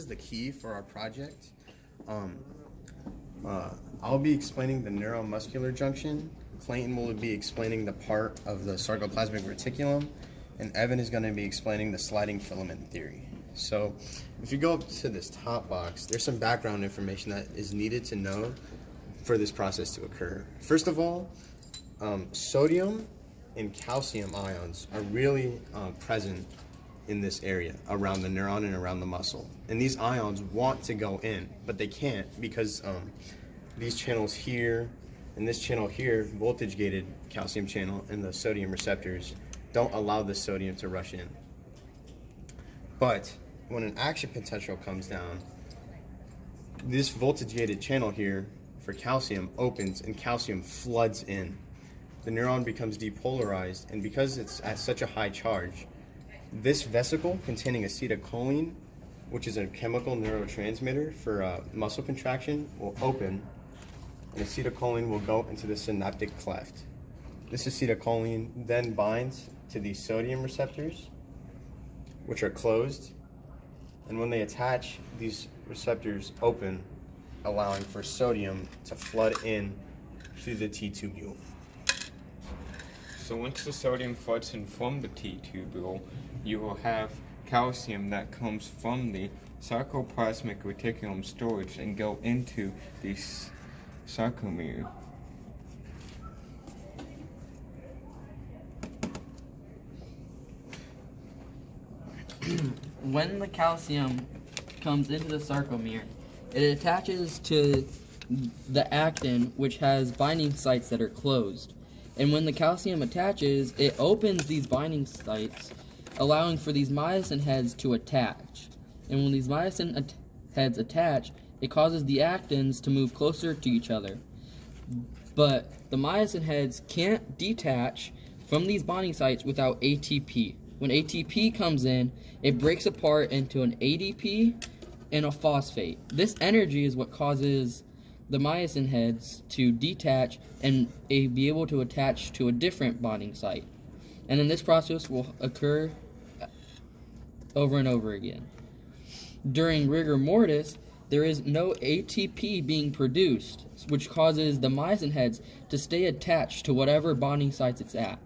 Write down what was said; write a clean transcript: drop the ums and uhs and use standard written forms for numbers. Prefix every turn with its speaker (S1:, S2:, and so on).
S1: is the key for our project. I'll be explaining the neuromuscular junction. Clayton will be explaining the part of the sarcoplasmic reticulum, and Evan is going to be explaining the sliding filament theory. So if you go up to this top box, there's some background information that is needed to know for this process to occur. First of all, sodium and calcium ions are really present in this area around the neuron and around the muscle. And these ions want to go in, but they can't because these channels here and this channel here, voltage gated calcium channel, and the sodium receptors don't allow the sodium to rush in. But when an action potential comes down, this voltage gated channel here for calcium opens and calcium floods in. The neuron becomes depolarized, and because it's at such a high charge, this vesicle containing acetylcholine, which is a chemical neurotransmitter for muscle contraction, will open, and acetylcholine will go into the synaptic cleft. This acetylcholine then binds to these sodium receptors, which are closed, and when they attach, these receptors open, allowing for sodium to flood in through the T-tubule.
S2: So once the sodium floods in from the T-tubule, you will have calcium that comes from the sarcoplasmic reticulum storage and go into the sarcomere.
S3: When the calcium comes into the sarcomere, it attaches to the actin, which has binding sites that are closed. And when the calcium attaches, it opens these binding sites, allowing for these myosin heads to attach. And when these myosin heads attach, it causes the actins to move closer to each other. But the myosin heads can't detach from these binding sites without ATP. When ATP comes in, it breaks apart into an ADP and a phosphate. This energy is what causes the myosin heads to detach and be able to attach to a different bonding site. And then this process will occur over and over again. During rigor mortis, there is no ATP being produced, which causes the myosin heads to stay attached to whatever bonding sites it's at.